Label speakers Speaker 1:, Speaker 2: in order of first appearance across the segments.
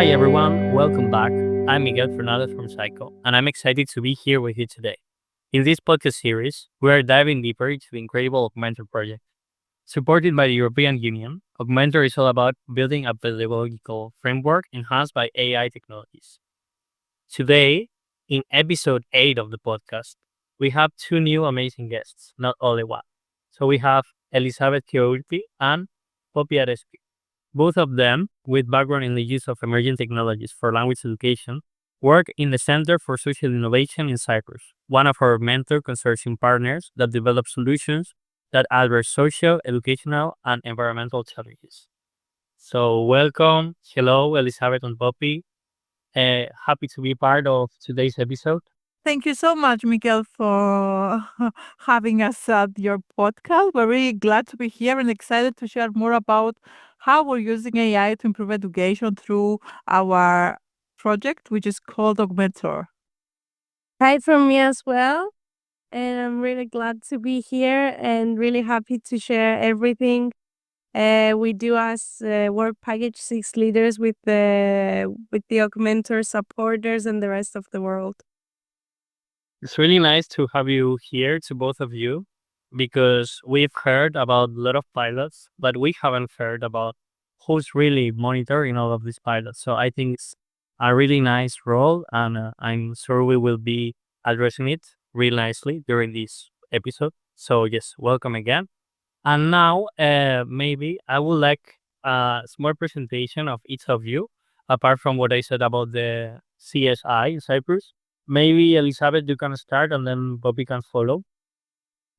Speaker 1: Hi everyone, welcome back. I'm Miguel Fernandez from SciCo, and I'm excited to be here with you today. In this podcast series, we are diving deeper into the incredible augMENTOR project. Supported by the European Union, augMENTOR is all about building a pedagogical framework enhanced by AI technologies. Today, in episode 8 of the podcast, we have two new amazing guests, not only one. So we have Elisavet Kiourti and Popi Aresti. Both of them, with background in the use of emerging technologies for language education, work in the Center for Social Innovation in Cyprus, one of our mentor consortium partners that develop solutions that address social, educational, and environmental challenges. So, welcome. Hello, Elisavet and Poppy. Happy to be part of today's episode.
Speaker 2: Thank you so much, Miguel, for having us at your podcast. We're really glad to be here and excited to share more about how we're using AI to improve education through our project, which is called augMENTOR.
Speaker 3: Hi from me as well. And I'm really glad to be here and really happy to share everything we do as Work Package 6 leaders with the augMENTOR supporters and the rest of the world.
Speaker 1: It's really nice to have you here, to both of you, because we've heard about a lot of pilots, but we haven't heard about who's really monitoring all of these pilots. So I think it's a really nice role, and I'm sure we will be addressing it real nicely during this episode. So, yes, welcome again. And now, maybe I would like a small presentation of each of you, apart from what I said about the CSI in Cyprus. Maybe Elizabeth, you can start, and then Bobby can follow.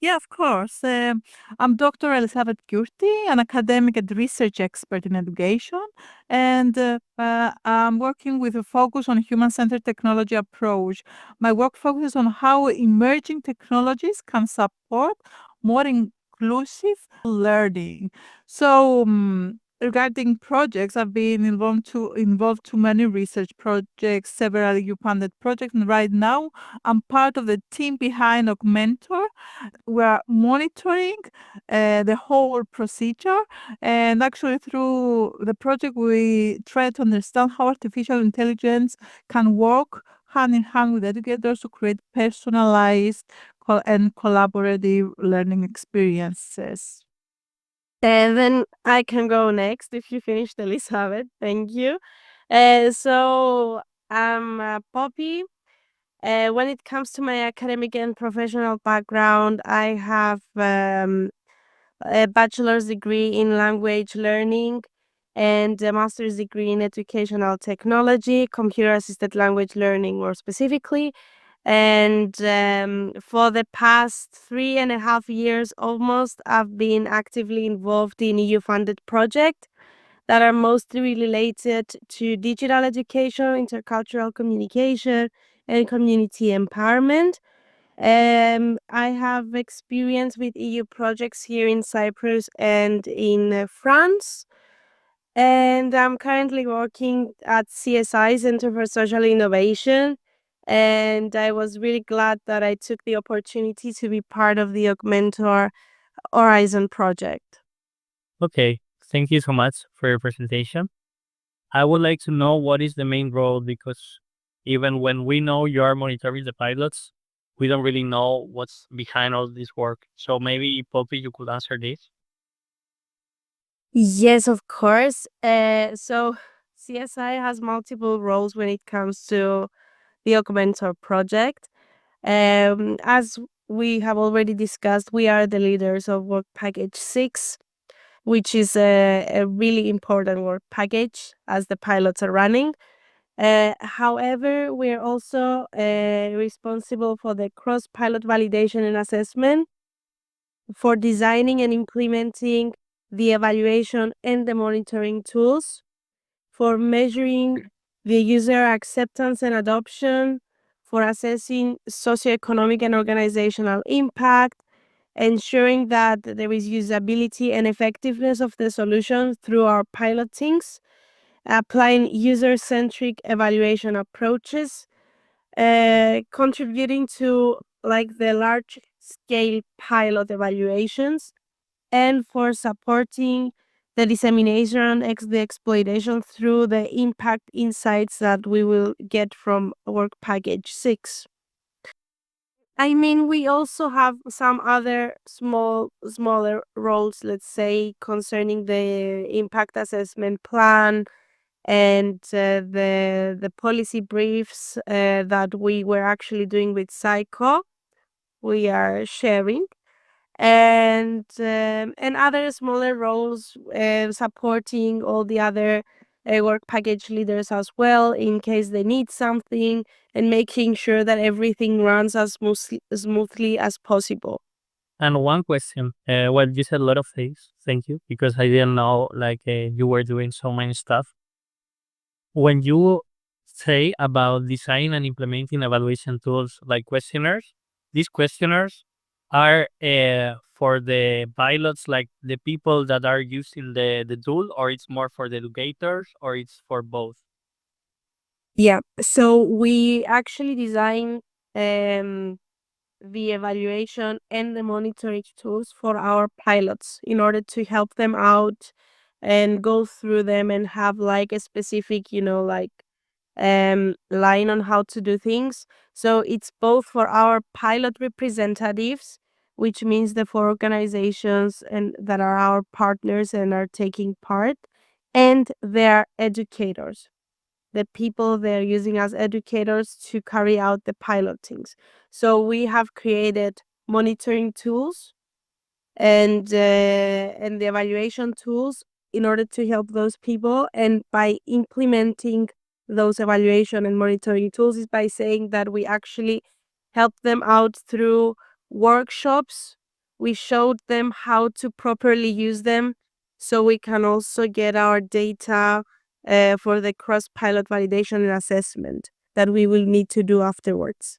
Speaker 2: Yeah, of course. I'm Dr. Elisavet Kiourti, an academic and research expert in education, and I'm working with a focus on human-centered technology approach. My work focuses on how emerging technologies can support more inclusive learning. So, regarding projects, I've been involved to many research projects, several EU-funded projects, and right now I'm part of the team behind augMENTOR. We're monitoring the whole procedure, and actually through the project we try to understand how artificial intelligence can work hand in hand with educators to create personalized and collaborative learning experiences.
Speaker 3: And then I can go next if you finished, Elizabeth. Thank you. So I'm Poppy. When it comes to my academic and professional background, I have a bachelor's degree in language learning and a master's degree in educational technology, computer assisted language learning more specifically. And for the past 3.5 years almost, I've been actively involved in EU funded projects that are mostly related to digital education, intercultural communication, and community empowerment. I have experience with EU projects here in Cyprus and in France. And I'm currently working at CSI, Center for Social Innovation. And I was really glad that I took the opportunity to be part of the augMENTOR Horizon project.
Speaker 1: Okay, thank you so much for your presentation. I would like to know what is the main role, because even when we know you are monitoring the pilots, we don't really know what's behind all this work. So maybe Poppy, you could answer this.
Speaker 3: Yes, of course. So CSI has multiple roles when it comes to the augMENTOR project. As we have already discussed, we are the leaders of Work Package 6, which is a really important work package as the pilots are running. However, we're also responsible for the cross-pilot validation and assessment, for designing and implementing the evaluation and the monitoring tools, for measuring the user acceptance and adoption, for assessing socioeconomic and organizational impact, ensuring that there is usability and effectiveness of the solution through our pilotings, applying user-centric evaluation approaches, contributing to like the large-scale pilot evaluations, and for supporting the dissemination, the exploitation through the impact insights that we will get from work package 6. I mean, we also have some other smaller roles, let's say, concerning the impact assessment plan and the policy briefs that we were actually doing with SciCo. We are sharing. And other smaller roles supporting all the other work package leaders as well in case they need something, and making sure that everything runs as smoothly as possible.
Speaker 1: And one question, well, you said a lot of things. Thank you, because I didn't know you were doing so many stuff. When you say about design and implementing evaluation tools like questionnaires, these questionnaires are for the pilots, like the people that are using the tool, or it's more for the educators, or it's for both?
Speaker 3: Yeah, so we actually design the evaluation and the monitoring tools for our pilots in order to help them out and go through them and have like a specific, line on how to do things. So it's both for our pilot representatives, which means the 4 organizations and that are our partners and are taking part, and their educators, the people they're using as educators to carry out the pilotings. So we have created monitoring tools and the evaluation tools in order to help those people. And by implementing those evaluation and monitoring tools is by saying that we actually help them out through workshops. We showed them how to properly use them, so we can also get our data for the cross-pilot validation and assessment that we will need to do afterwards.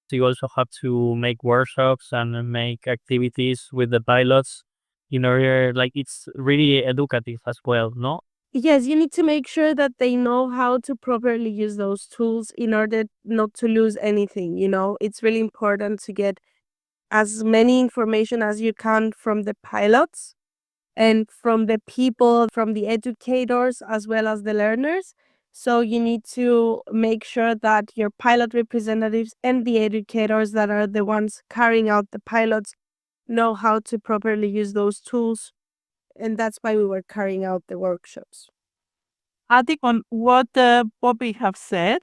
Speaker 1: So you also have to make workshops and make activities with the pilots in order, like, it's really educative as well, no?
Speaker 3: Yes, you need to make sure that they know how to properly use those tools in order not to lose anything, It's really important to get as many information as you can from the pilots and from the people, from the educators, as well as the learners. So you need to make sure that your pilot representatives and the educators that are the ones carrying out the pilots know how to properly use those tools. And that's why we were carrying out the workshops.
Speaker 2: Adding on what Bobby have said,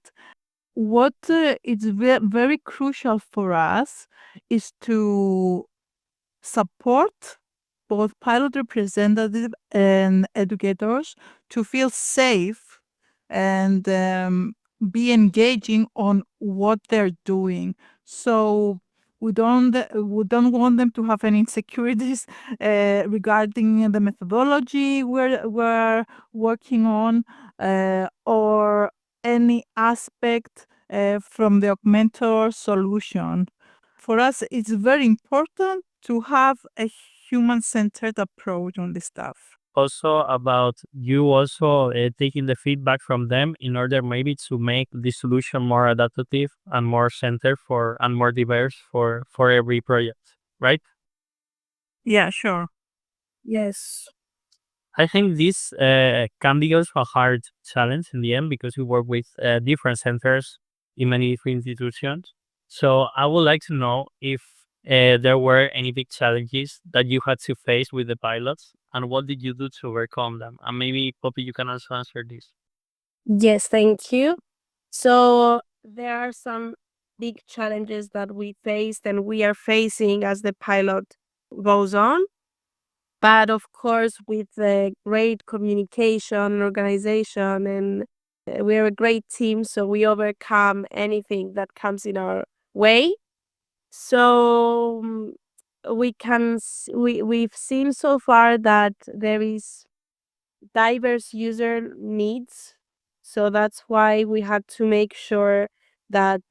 Speaker 2: what is very crucial for us is to support both pilot representatives and educators to feel safe and be engaging on what they're doing. So we don't want them to have any insecurities regarding the methodology we're working on or any aspect from the augMENTOR solution. For us, it's very important to have a human-centered approach on this stuff.
Speaker 1: Also about you also taking the feedback from them in order maybe to make the solution more adaptive and more centered for and more diverse for every project, right?
Speaker 2: Yeah, sure.
Speaker 3: Yes.
Speaker 1: I think this can be also a hard challenge in the end because we work with different centers in many different institutions. So I would like to know if there were any big challenges that you had to face with the pilots, and what did you do to overcome them? And maybe, Poppy, you can also answer this.
Speaker 3: Yes, thank you. So there are some big challenges that we faced and we are facing as the pilot goes on. But of course, with the great communication and organization, and we're a great team, so we overcome anything that comes in our way. So we've seen so far that there is diverse user needs. So that's why we had to make sure that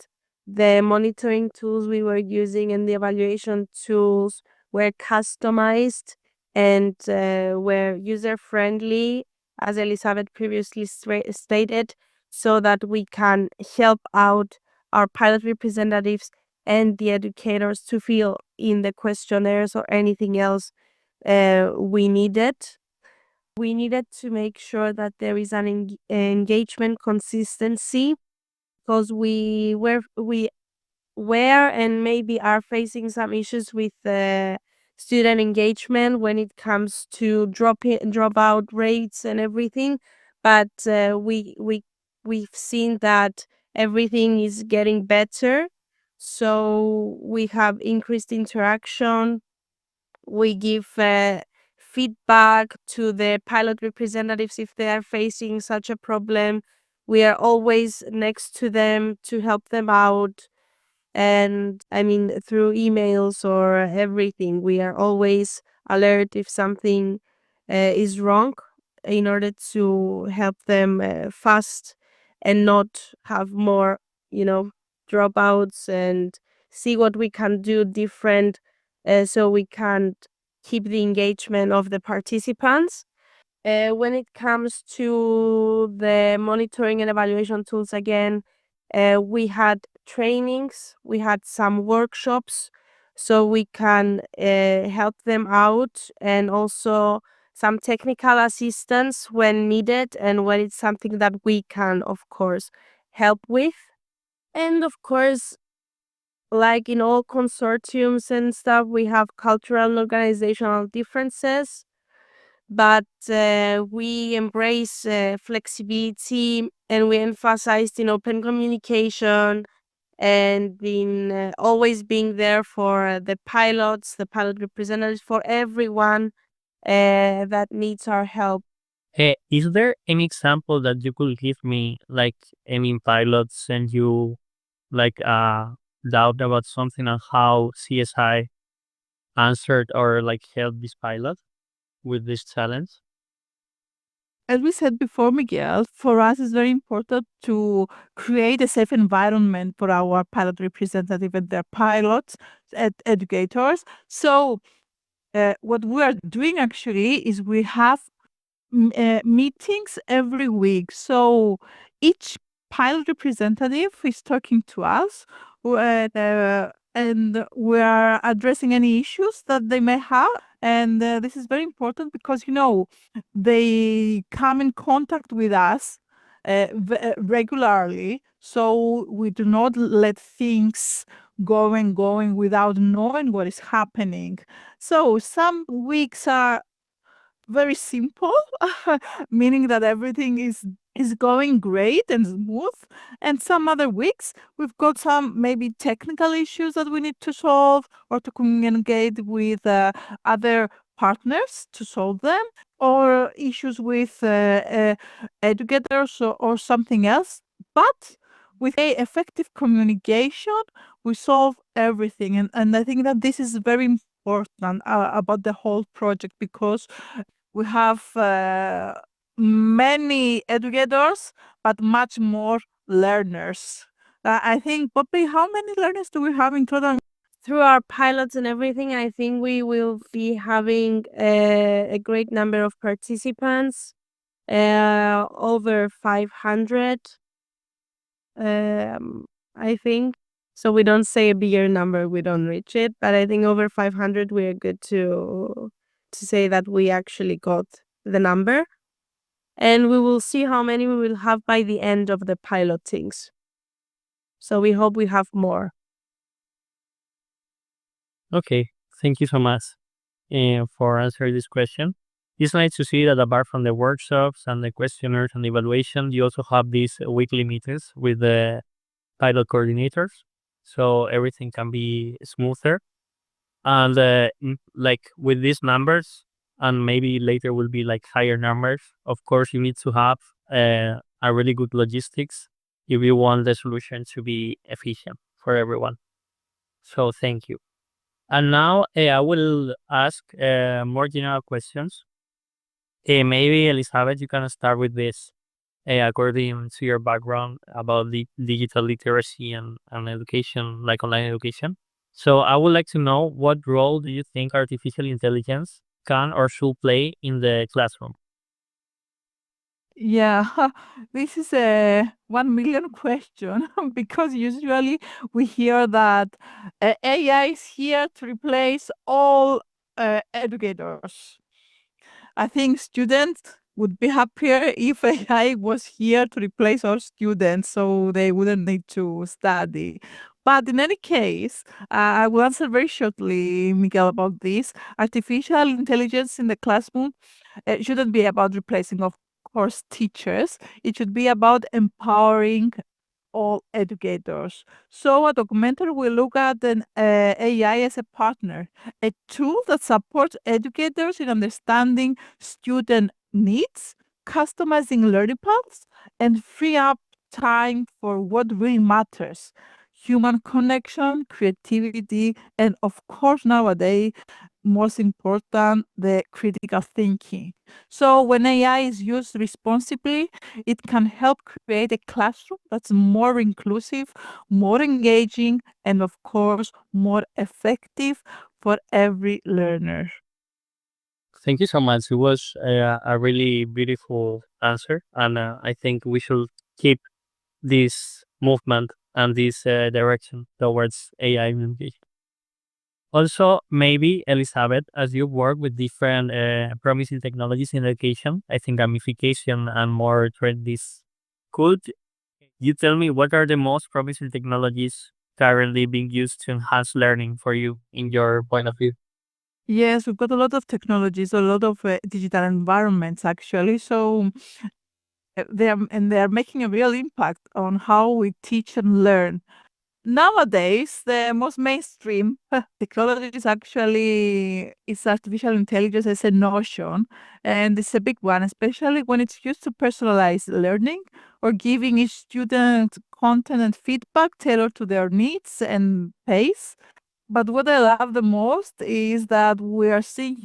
Speaker 3: the monitoring tools we were using and the evaluation tools were customized and were user friendly, as Elisavet previously stated, so that we can help out our pilot representatives and the educators to fill in the questionnaires or anything else we needed. We needed to make sure that there is an engagement consistency, because we were and maybe are facing some issues with student engagement when it comes to dropout rates and everything. But we've seen that everything is getting better. So we have increased interaction. We give feedback to the pilot representatives if they are facing such a problem. We are always next to them to help them out. And I mean, through emails or everything, we are always alert if something is wrong, in order to help them fast and not have more, dropouts, and see what we can do different, so we can keep the engagement of the participants. When it comes to the monitoring and evaluation tools, again, we had trainings, we had some workshops, so we can help them out, and also some technical assistance when needed and when it's something that we can, of course, help with. And of course, like in all consortiums and stuff, we have cultural and organizational differences, but we embrace flexibility, and we emphasized in open communication, and in always being there for the pilots, the pilot representatives, for everyone that needs our help.
Speaker 1: Is there any example that you could give me, like any pilot send you like doubt about something and how CSI answered or like helped this pilot with this challenge?
Speaker 2: As we said before, Miguel, for us it's very important to create a safe environment for our pilot representative and their pilots, educators. So what we are doing actually is we have meetings every week. So each pilot representative is talking to us, and we are addressing any issues that they may have. And this is very important because, they come in contact with us regularly. So we do not let things going without knowing what is happening. So some weeks are very simple, meaning that everything is going great and smooth. And some other weeks we've got some maybe technical issues that we need to solve, or to communicate with other partners to solve them, or issues with educators, or something else. But with a effective communication, we solve everything. And I think that this is very important about the whole project, because we have many educators, but much more learners. I think, Poppy, how many learners do we have in total?
Speaker 3: Through our pilots and everything, I think we will be having a great number of participants, over 500, I think. So we don't say a bigger number, we don't reach it, but I think over 500 we are good to say that we actually got the number. And we will see how many we will have by the end of the pilotings. So we hope we have more.
Speaker 1: Okay, thank you so much for answering this question. It's nice to see that apart from the workshops and the questionnaires and evaluation, you also have these weekly meetings with the pilot coordinators, so everything can be smoother. And like with these numbers, and maybe later will be like higher numbers, of course you need to have a really good logistics if you want the solution to be efficient for everyone. So thank you. And now I will ask more general questions. Maybe Elisavet, you can start with this. According to your background about the digital literacy and education, like online education. So I would like to know, what role do you think artificial intelligence can or should play in the classroom?
Speaker 2: Yeah, this is a 1 million question because usually we hear that AI is here to replace all educators. I think students would be happier if AI was here to replace all students so they wouldn't need to study. But in any case, I will answer very shortly, Miguel, about this. Artificial intelligence in the classroom shouldn't be about replacing, of course, teachers. It should be about empowering all educators. So at augMENTOR, we look at an AI as a partner, a tool that supports educators in understanding student needs, customizing learning paths, and free up time for what really matters: human connection, creativity, and of course, nowadays, most important, the critical thinking. So when AI is used responsibly, it can help create a classroom that's more inclusive, more engaging, and of course, more effective for every learner.
Speaker 1: Thank you so much. It was a really beautiful answer, and I think we should keep this movement and this direction towards AI education. Also, maybe Elizabeth, as you work with different promising technologies in education, I think gamification and more trendies. Could you tell me what are the most promising technologies currently being used to enhance learning for you in your point of view?
Speaker 2: Yes, we've got a lot of technologies, a lot of digital environments actually. So they are making a real impact on how we teach and learn. Nowadays, the most mainstream technology is artificial intelligence as a notion, and it's a big one, especially when it's used to personalize learning or giving each student content and feedback tailored to their needs and pace. But what I love the most is that we are seeing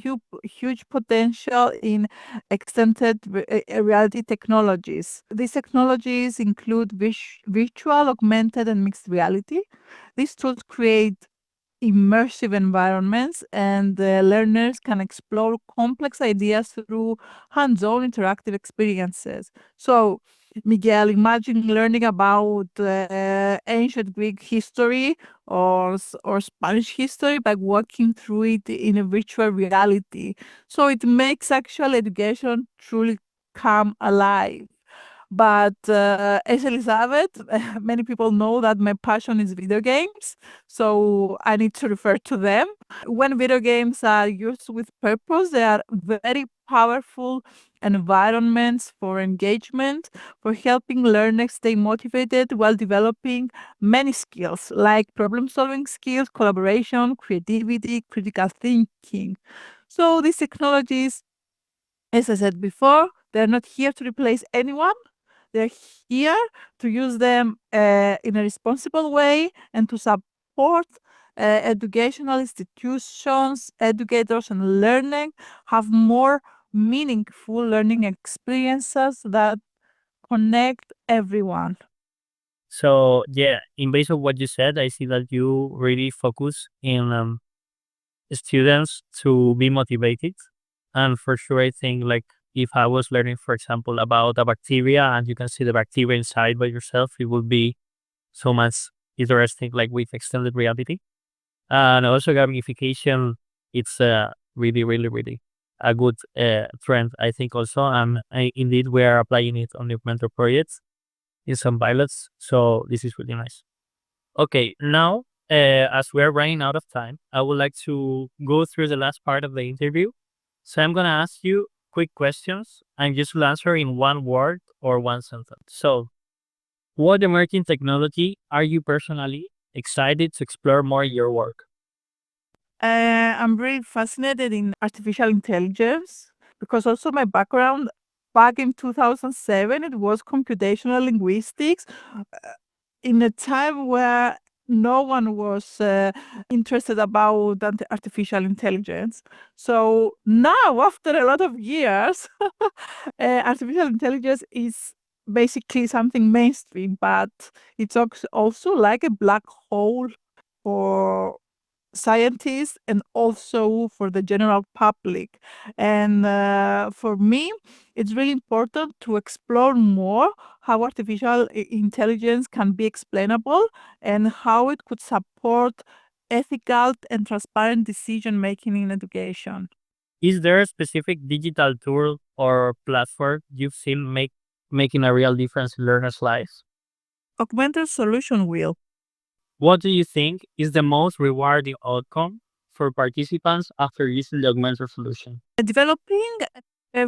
Speaker 2: huge potential in extended reality technologies. These technologies include virtual, augmented, and mixed reality. These tools create immersive environments, and learners can explore complex ideas through hands-on interactive experiences. So, Miguel, imagine learning about ancient Greek history or Spanish history by walking through it in a virtual reality. So it makes actual education truly come alive. But as Elizabeth, many people know that my passion is video games, so I need to refer to them. When video games are used with purpose, they are very powerful environments for engagement, for helping learners stay motivated while developing many skills like problem solving skills, collaboration, creativity, critical thinking. So these technologies, as I said before, they're not here to replace anyone. They're here to use them in a responsible way and to support educational institutions, educators, and learning have more meaningful learning experiences that connect everyone.
Speaker 1: So yeah, in base of what you said, I see that you really focus in students to be motivated. And for sure, I think like if I was learning, for example, about a bacteria and you can see the bacteria inside by yourself, it would be so much interesting, like with extended reality. And also gamification, it's really, really, really a good trend, I think also. And indeed, we are applying it on the mentor projects in some pilots. So this is really nice. Okay, now, as we're running out of time, I would like to go through the last part of the interview. So I'm going to ask you quick questions and just will answer in one word or one sentence. So, what emerging technology are you personally excited to explore more in your work?
Speaker 2: I'm really fascinated in artificial intelligence because also my background back in 2007, it was computational linguistics in a time where no one was interested about artificial intelligence. So now, after a lot of years, artificial intelligence is basically something mainstream, but it's also like a black hole for scientists and also for the general public. And for me, it's really important to explore more how artificial intelligence can be explainable and how it could support ethical and transparent decision making in education.
Speaker 1: Is there a specific digital tool or platform you've seen making a real difference in learners' lives?
Speaker 2: augMENTOR solution will.
Speaker 1: What do you think is the most rewarding outcome for participants after using the augmented solution?
Speaker 2: Developing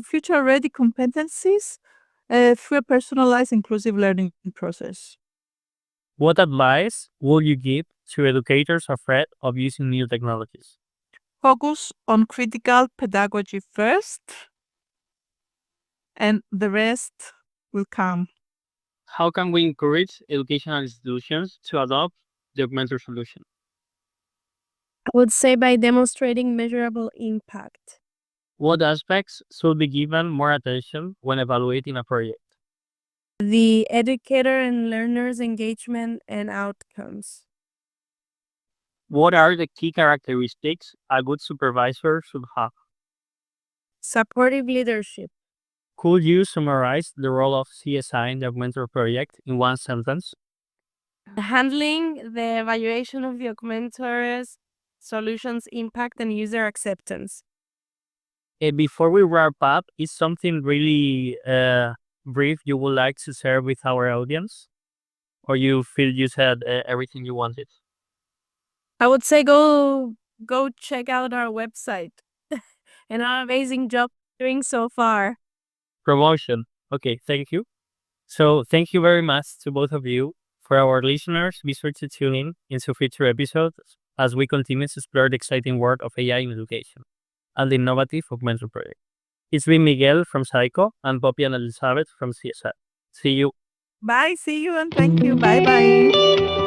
Speaker 2: future-ready competencies through a personalized inclusive learning process.
Speaker 1: What advice would you give to educators afraid of using new technologies?
Speaker 2: Focus on critical pedagogy first, and the rest will come.
Speaker 1: How can we encourage educational institutions to adopt the augmented solution?
Speaker 3: I would say by demonstrating measurable impact.
Speaker 1: What aspects should be given more attention when evaluating a project?
Speaker 3: The educator and learners' engagement and outcomes.
Speaker 1: What are the key characteristics a good supervisor should have?
Speaker 3: Supportive leadership.
Speaker 1: Could you summarize the role of CSI in the augmented project in one sentence?
Speaker 3: Handling the evaluation of the augmentor's solutions impact and user acceptance.
Speaker 1: Before we wrap up, is something really brief you would like to share with our audience? Or you feel you said everything you wanted?
Speaker 3: I would say go check out our website and our amazing job doing so far.
Speaker 1: Promotion. Okay, thank you. So thank you very much to both of you. For our listeners, be sure to tune in into future episodes as we continue to explore the exciting world of AI in education and the innovative augmented project. It's been Miguel from SciCo and Poppy and Elisavet from CSI. See you.
Speaker 2: Bye, see you, and thank you. Bye bye.